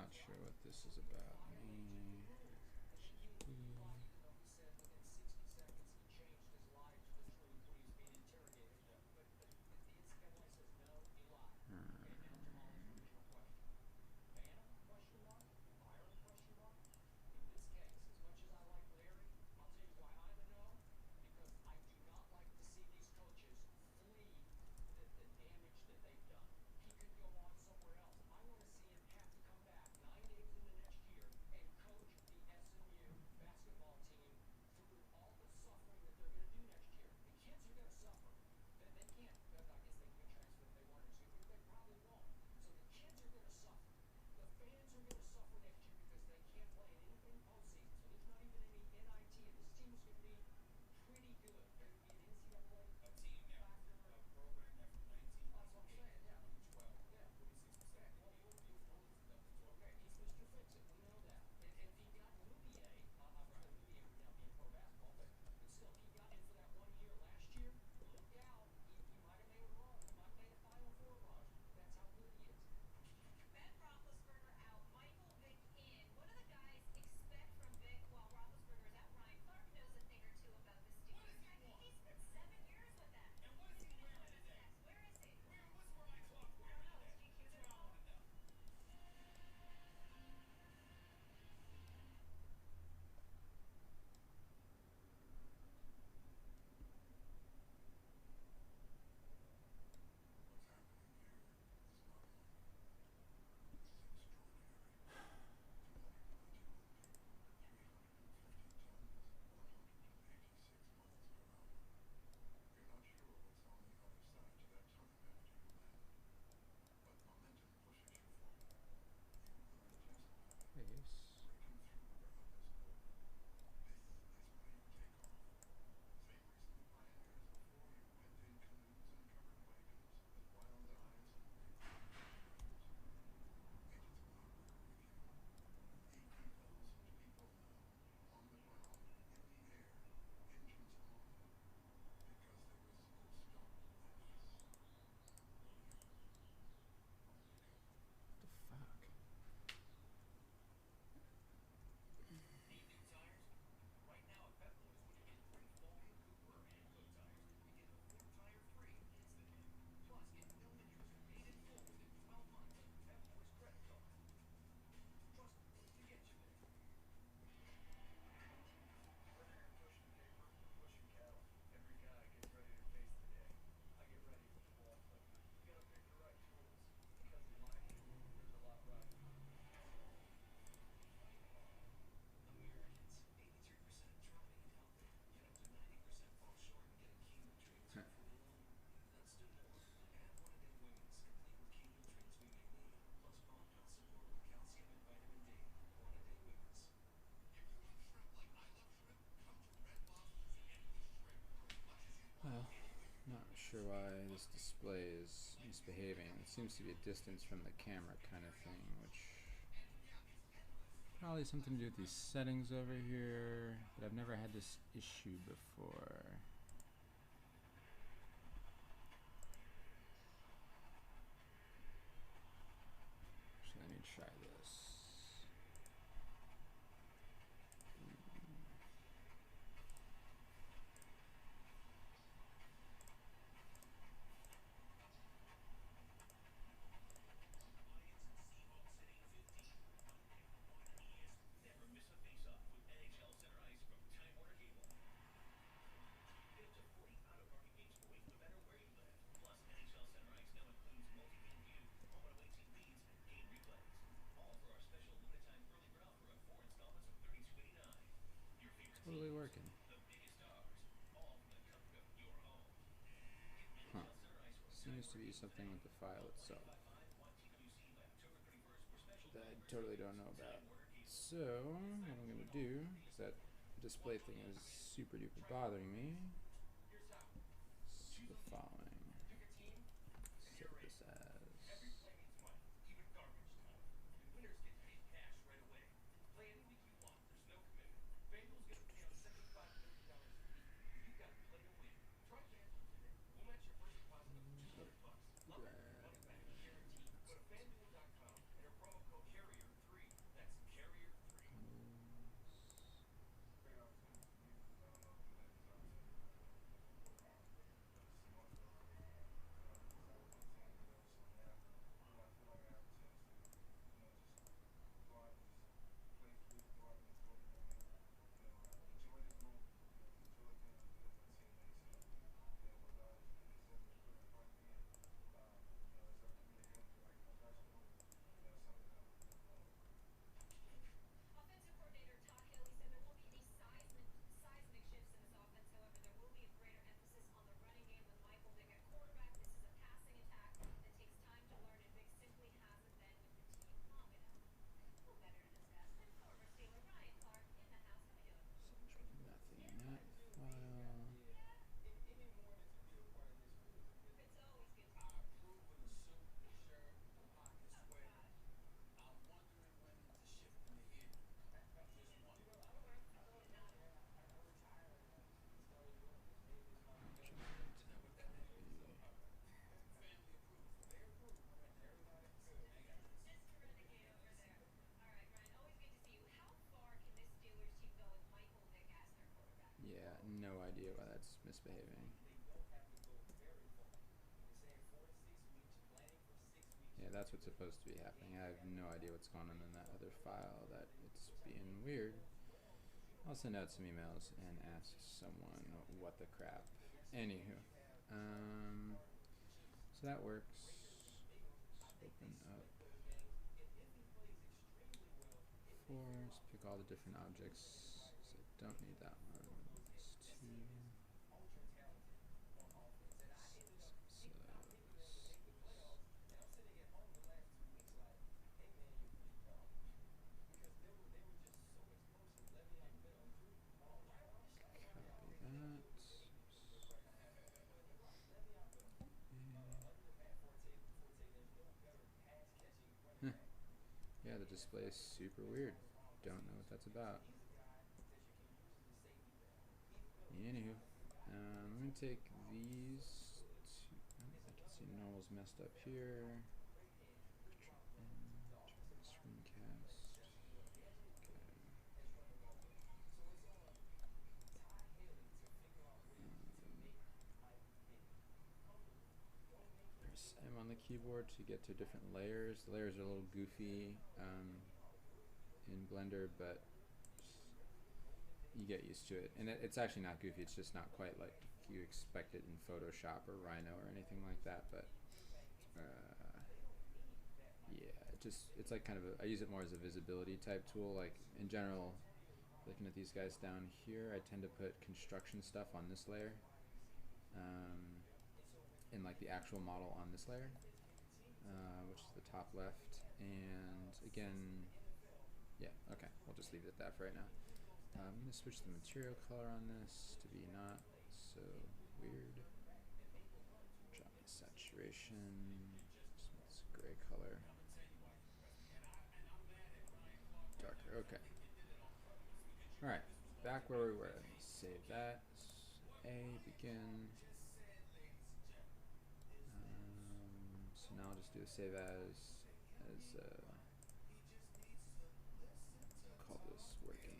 not sure what this is about. Well, not sure why this display is misbehaving. It seems to be a distance from the camera kind of thing, which probably something to do with these settings over here, but I've never had this issue before. So let me try this. Totally working. Huh. Seems to be something with the file itself that I totally don't know about. So, what I'm going to do, because that display thing is super duper bothering me, is the following. Set this as no idea why that's misbehaving. Yeah, that's what's supposed to be happening. I have no idea what's going on in that other file that it's being weird. I'll send out some emails and ask someone what the crap. Anywho, so that works. Let's open up force, pick all the different objects. So I don't need that one. It's two. Yeah, the display is super weird. Don't know what that's about. Anywho, I'm going to take these two. I can see normal's messed up here. Screencast. Press M on the keyboard to get to different layers. The layers are a little goofy in Blender, but you get used to it. And it's actually not goofy, it's just not quite like you expect it in Photoshop or Rhino or anything like that, but yeah, it's like kind of I use it more as a visibility type tool. Like in general, looking at these guys down here, I tend to put construction stuff on this layer, and like the actual model on this layer, which is the top left. And again, yeah, okay, we'll just leave it at that for right now. I'm going to switch the material color on this to be not so weird. Drop my saturation, it's gray color. Darker, okay. Alright, back where we were. Save that. A, begin. So now I'll just do a save as call this working.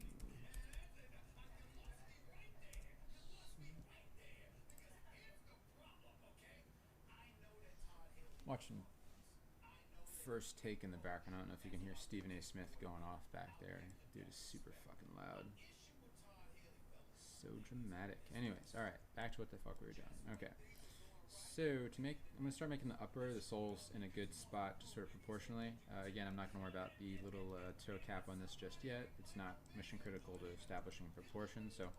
Watching first take in the background. I don't know if you can hear Stephen A. Smith going off back there. Dude is super fucking loud. So dramatic. Anyways, alright, back to what the fuck we were doing. Okay. So to make, I'm going to start making the upper, the soles in a good spot, just sort of proportionally. Again, I'm not going to worry about the little toe cap on this just yet. It's not mission critical to establishing proportion. So,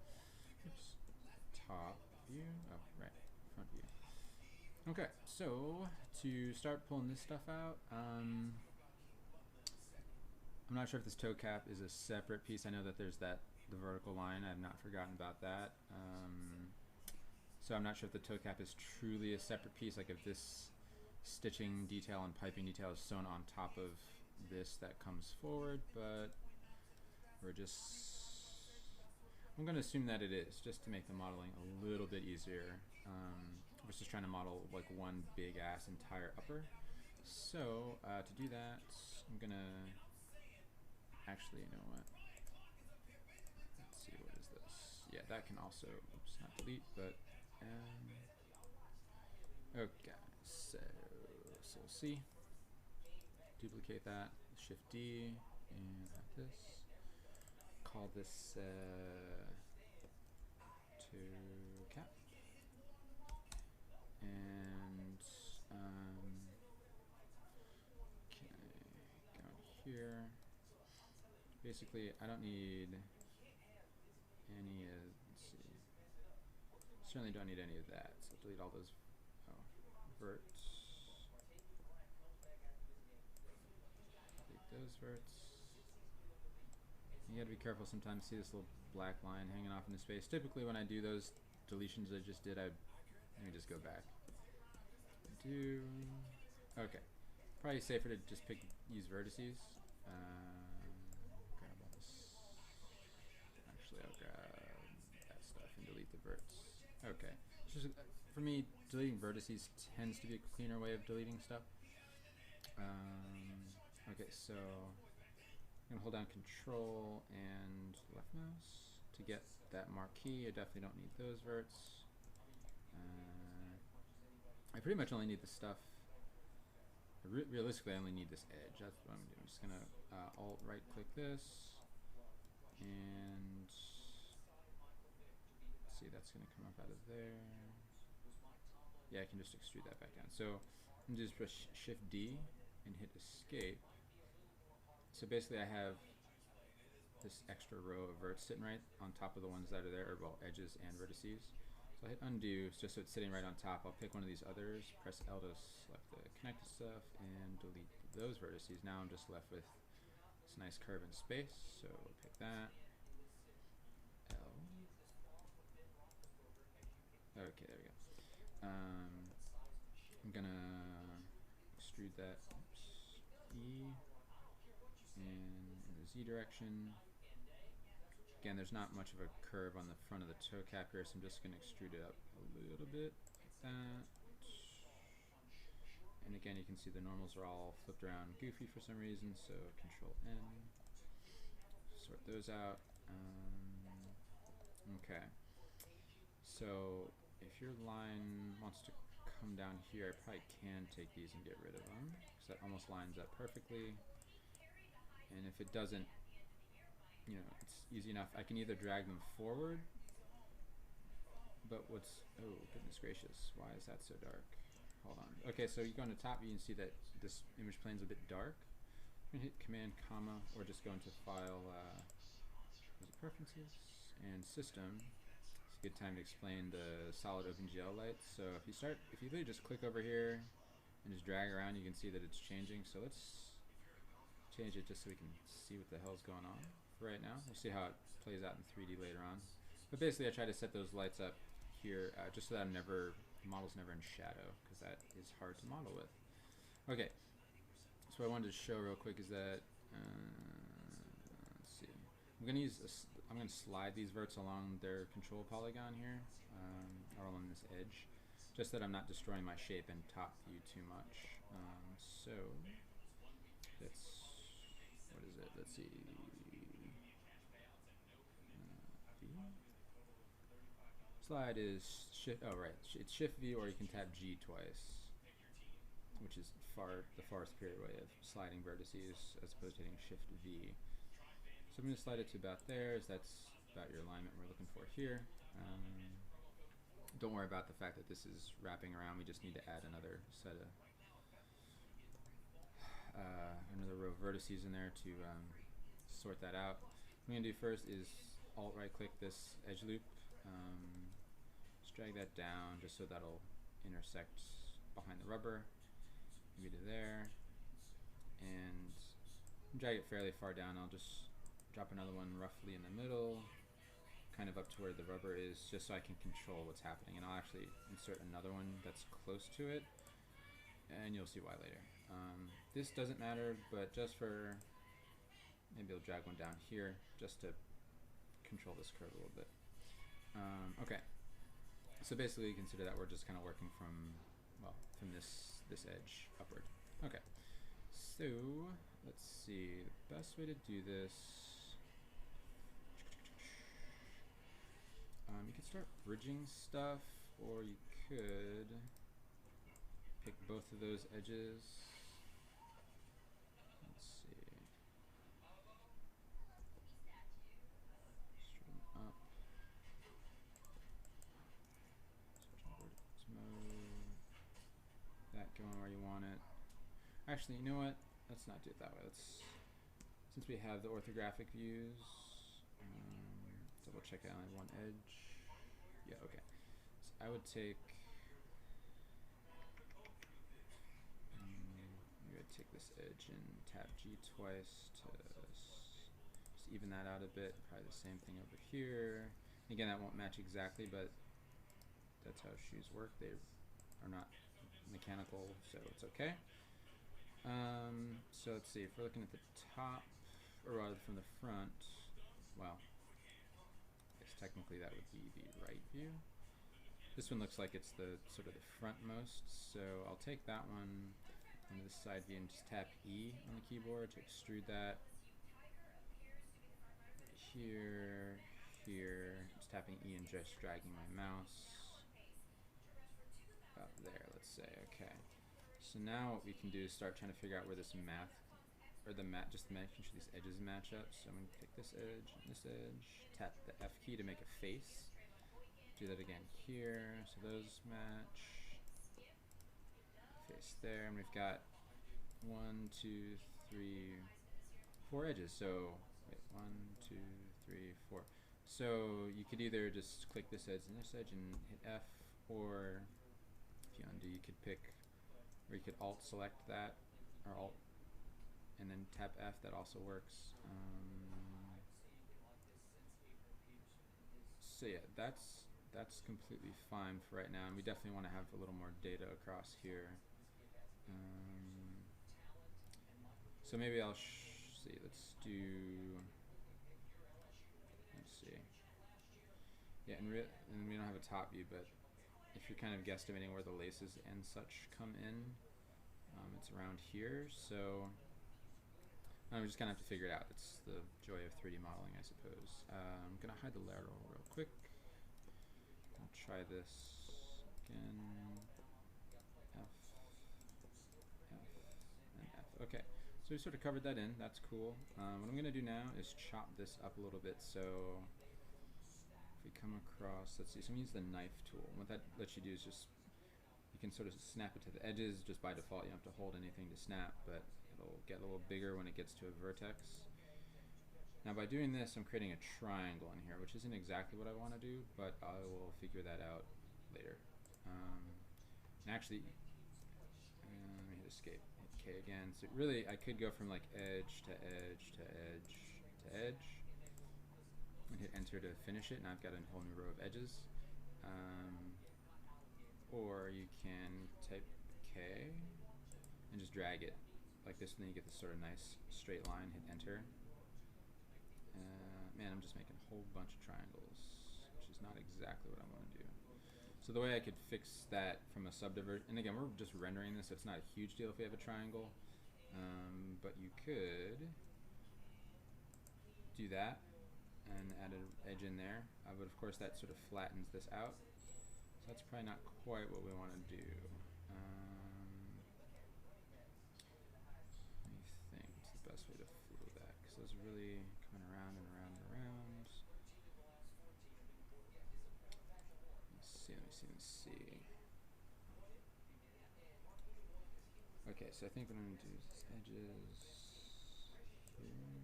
oops, top view. Oh, right, front view. Okay, so to start pulling this stuff out, I'm not sure if this toe cap is a separate piece. I know that there's the vertical line. I've not forgotten about that. So I'm not sure if the toe cap is truly a separate piece, like if this stitching detail and piping detail is sewn on top of this that comes forward, but we're just, I'm going to assume that it is, just to make the modeling a little bit easier. We're just trying to model like one big ass entire upper. So to do that, I'm going to, actually, you know what? Let's see, what is this? Yeah, that can also, oops, not delete, but okay, so C, duplicate that, Shift D, and have this. Call this toe cap, and okay, go here. Basically, I don't need any of, let's see, certainly don't need any of that, so delete all those, verts, delete those verts. You gotta be careful sometimes, see this little black line hanging off in the space. Typically when I do those deletions I just did, let me just go back. Okay, probably safer to just use vertices. Grab all this. Actually, I'll grab that stuff and delete the verts. Okay, just, for me, deleting vertices tends to be a cleaner way of deleting stuff. Okay, so I'm gonna hold down Control and left mouse to get that marquee. I definitely don't need those verts. I pretty much only need the stuff. Realistically, I only need this edge. That's what I'm doing. I'm just gonna alt right click this, and see, that's gonna come up out of there. Yeah, I can just extrude that back down. So I'm just press Shift D and hit escape. So basically I have this extra row of verts sitting right on top of the ones that are there, or well, edges and vertices. So I hit undo just so it's sitting right on top. I'll pick one of these others, press L to select the connected stuff, and delete those vertices. Now I'm just left with this nice curve in space, so pick that. L. Okay, there we go. I'm gonna extrude that, E, and in the Z direction. Again, there's not much of a curve on the front of the toe cap here, so I'm just gonna extrude it up a little bit, like that. And again, you can see the normals are all flipped around goofy for some reason, so Control N, sort those out. Okay, so if your line wants to come down here, I probably can take these and get rid of them, because that almost lines up perfectly. And if it doesn't, you know, it's easy enough. I can either drag them forward, but what's, oh goodness gracious, why is that so dark? Hold on. Okay, so you go on the top, you can see that this image plane's a bit dark. I'm gonna hit Command, comma, or just go into File, Preferences, and System. It's a good time to explain the solid OpenGL lights. So if you really just click over here and just drag around, you can see that it's changing. So let's change it just so we can see what the hell's going on for right now. We'll see how it plays out in 3D later on. But basically, I try to set those lights up here just so that the model's never in shadow, because that is hard to model with. Okay, so what I wanted to show real quick is that let's see. I'm gonna slide these verts along their control polygon here, or along this edge, just that I'm not destroying my shape in top view too much. So what is it? Let's see. Slide is shift. Oh right, it's Shift V, or you can tap G twice, which is the far superior way of sliding vertices as opposed to hitting Shift V. So I'm going to slide it to about there, as that's about your alignment we're looking for here. Don't worry about the fact that this is wrapping around. We just need to add another set of another row of vertices in there to sort that out. What I'm going to do first is Alt right click this edge loop. Just drag that down just so that'll intersect behind the rubber, maybe to there, and drag it fairly far down. I'll just drop another one roughly in the middle, kind of up to where the rubber is, just so I can control what's happening. And I'll actually insert another one that's close to it, and you'll see why later. This doesn't matter, but just for, maybe I'll drag one down here just to control this curve a little bit. Okay, so basically consider that we're just kind of working from this edge upward. Okay, so let's see, the best way to do this, you could start bridging stuff, or you could pick both of those edges. Let's see. Straighten up. Switch mode. That going where you want it. Actually, you know what? Let's not do it that way. Since we have the orthographic views, double check I only have one edge. Yeah, okay. So I would take, maybe I'd take this edge and tap G twice to just even that out a bit. Probably the same thing over here. Again, that won't match exactly, but that's how shoes work. They are not mechanical, so it's okay. So let's see, if we're looking at the top, or rather from the front, well, I guess technically that would be the right view. This one looks like it's the sort of the frontmost, so I'll take that one onto the side view and just tap E on the keyboard to extrude that. Here, here. Just tapping E and just dragging my mouse about there, let's say. Okay. So now what we can do is start trying to figure out where this math, or the mat, just making sure these edges match up. So I'm going to pick this edge and this edge, tap the F key to make a face. Do that again here, so those match. Face there, and we've got 1, 2, 3, 4 edges. So wait, 1, 2, 3, 4. So you could either just click this edge and this edge and hit F, or if you undo, you could pick, or you could Alt select that, or Alt and then tap F. That also works. So yeah, that's completely fine for right now, and we definitely want to have a little more data across here. So maybe I'll see. Let's do. Let's see. Yeah, and we don't have a top view, but if you're kind of guesstimating where the laces and such come in, it's around here. So we just kind of have to figure it out. It's the joy of 3D modeling, I suppose. I'm gonna hide the lateral real quick. I'll try this again. F, and F. Okay. So we sort of covered that in. That's cool. What I'm going to do now is chop this up a little bit. So if we come across, let's see, so I'm going to use the knife tool. And what that lets you do is just, you can sort of snap it to the edges. Just by default, you don't have to hold anything to snap, but it'll get a little bigger when it gets to a vertex. Now by doing this, I'm creating a triangle in here, which isn't exactly what I want to do, but I will figure that out later. And actually, let me hit escape. K again. So really, I could go from like edge to edge to edge to edge, and hit enter to finish it. Now I've got a whole new row of edges. Or you can type K and just drag it like this, and then you get this sort of nice straight line. Hit enter. Man, I'm just making a whole bunch of triangles, which is not exactly what I want to do. So the way I could fix that from a subdivision, and again, we're just rendering this, so it's not a huge deal if we have a triangle, but you could do that and add an edge in there, but of course that sort of flattens this out, so that's probably not quite what we want to do. Let me think, what's the best way to flow that, because those are really coming around and around and around. Let me see. Okay, so I think what I'm going to do is this edges here.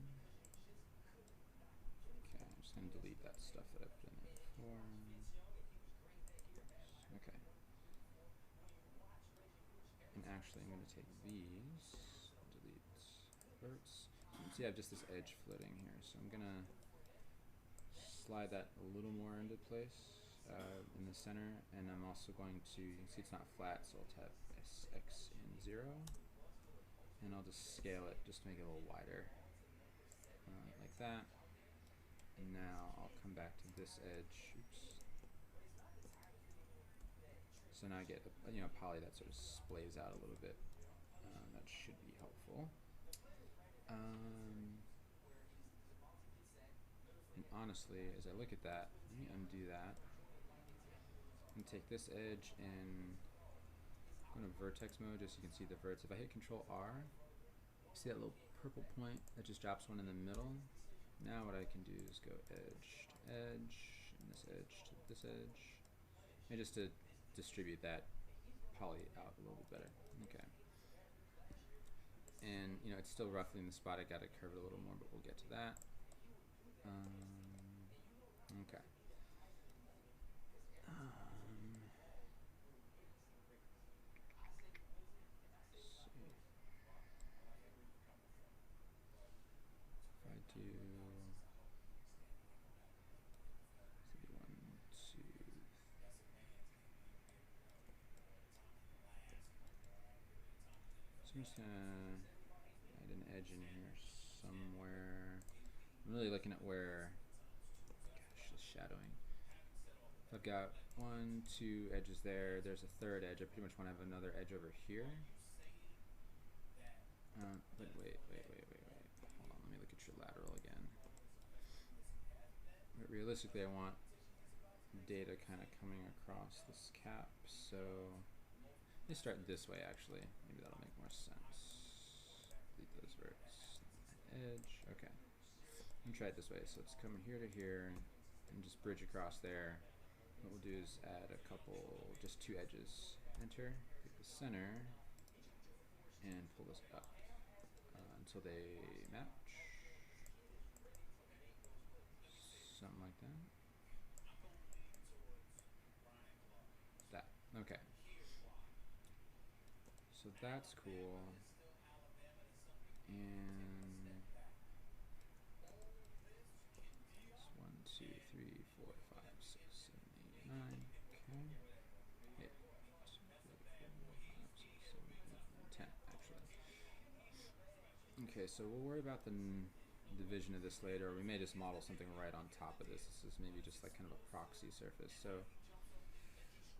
Okay, I'm just going to delete that stuff that I've put in there before. Okay. And actually, I'm going to take these, delete verts. You can see I have just this edge floating here, so I'm going to slide that a little more into place. In the center, and I'm also going to, you can see it's not flat, so I'll tap X in 0, and I'll just scale it just to make it a little wider, like that. And now I'll come back to this edge. Oops. So now I get a poly that sort of splays out a little bit. That should be helpful. And honestly, as I look at that, let me undo that. And take this edge and go into vertex mode just so you can see the verts. If I hit Control R, see that little purple point that just drops one in the middle? Now what I can do is go edge to edge, and this edge to this edge, and just to distribute that poly out a little bit better. Okay. And it's still roughly in the spot. I got to curve it a little more, but we'll get to that. Okay. So I'm just going to add an edge in here somewhere. I'm really looking at where, gosh, it's shadowing. I've got 1, 2 edges there. There's a third edge. I pretty much want to have another edge over here. But wait. Hold on, let me look at your lateral again. Where But realistically, I want data kind of coming across this cap, so let me start this way actually. Maybe that'll make more sense. Delete those verts. Edge. Okay. I'm gonna try it this way. So it's coming here to here and just bridge across there. What we'll do is add a couple, just 2 edges. Enter, pick the center, and pull this up until they match. Something like that. Okay. So that's cool. And it's 1, 2, 3, 4, 5, 6, 7, 8, 9. Okay. 8, 2, 3, 4, 5, 6, 7, 8, 9, 10 actually. Okay, so we'll worry about the division of this later, or we may just model something right on top of this. This is maybe just like kind of a proxy surface. So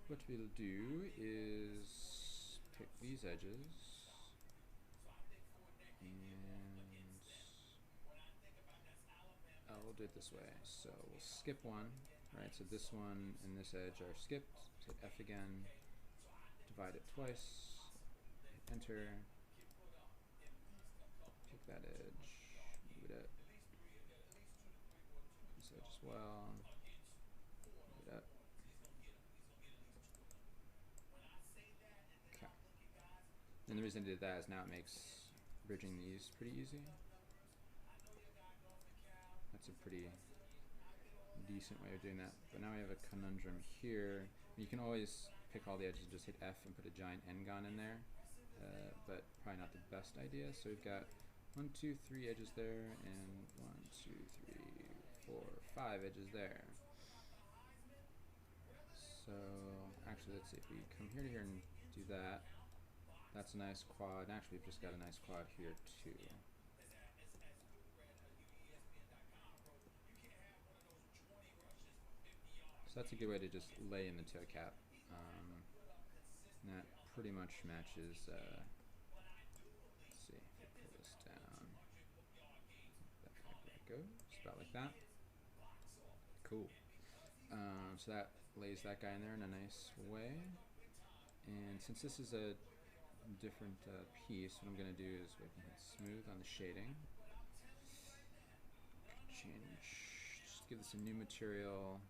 what we'll do is pick these edges and we'll do it this way. So we'll skip one, right? So this one and this edge are skipped. Hit F again, divide it twice, hit enter, pick that edge, move it up. This edge as well, move it up. Okay. And the reason I did that is now it makes bridging these pretty easy. That's a pretty decent way of doing that. But now we have a conundrum here. You can always pick all the edges, just hit F and put a giant n-gon in there, but probably not the best idea. So we've got 1, 2, 3 edges there, and 1, 2, 3, 4, 5 edges there. So actually, let's see if we come here to here and do that. That's a nice quad. Actually, we've just got a nice quad here too. So that's a good way to just lay in the toe cap. And that pretty much matches, let's see, if we pull this down, there it goes, about like that. Cool. So that lays that guy in there in a nice way. And since this is a different piece, what I'm going to do is we can hit smooth on the shading. Change, just give this a new material.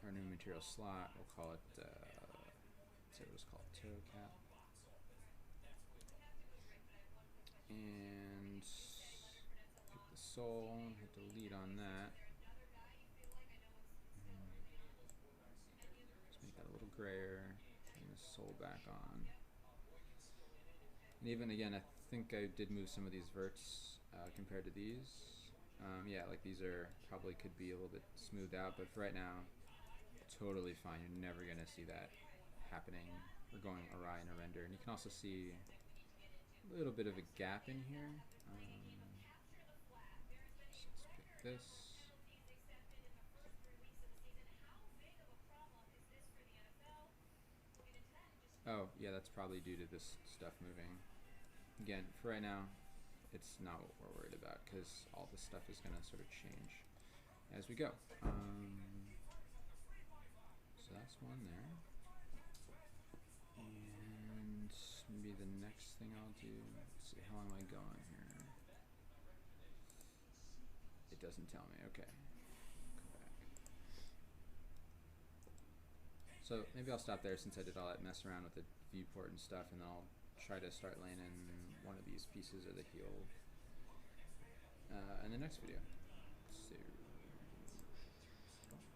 Our new material slot, we'll call it, let's say we'll just call it toe cap. And pick the sole, hit delete on that. Just make that a little grayer, turn the sole back on. And even again, I think I did move some of these verts compared to these. Yeah, like these are probably could be a little bit smoothed out, but for right now, totally fine. You're never going to see that happening or going awry in a render. And you can also see a little bit of a gap in here. So let's pick this. Oh, yeah, that's probably due to this stuff moving. Again, for right now, it's not what we're worried about because all this stuff is going to sort of change as we go. So that's one there. And maybe the next thing I'll do, let's see, how long am I going here? It doesn't tell me, okay. Come back. So maybe I'll stop there since I did all that mess around with the viewport and stuff, and then I'll try to start laying in one of these pieces or the heel in the next video.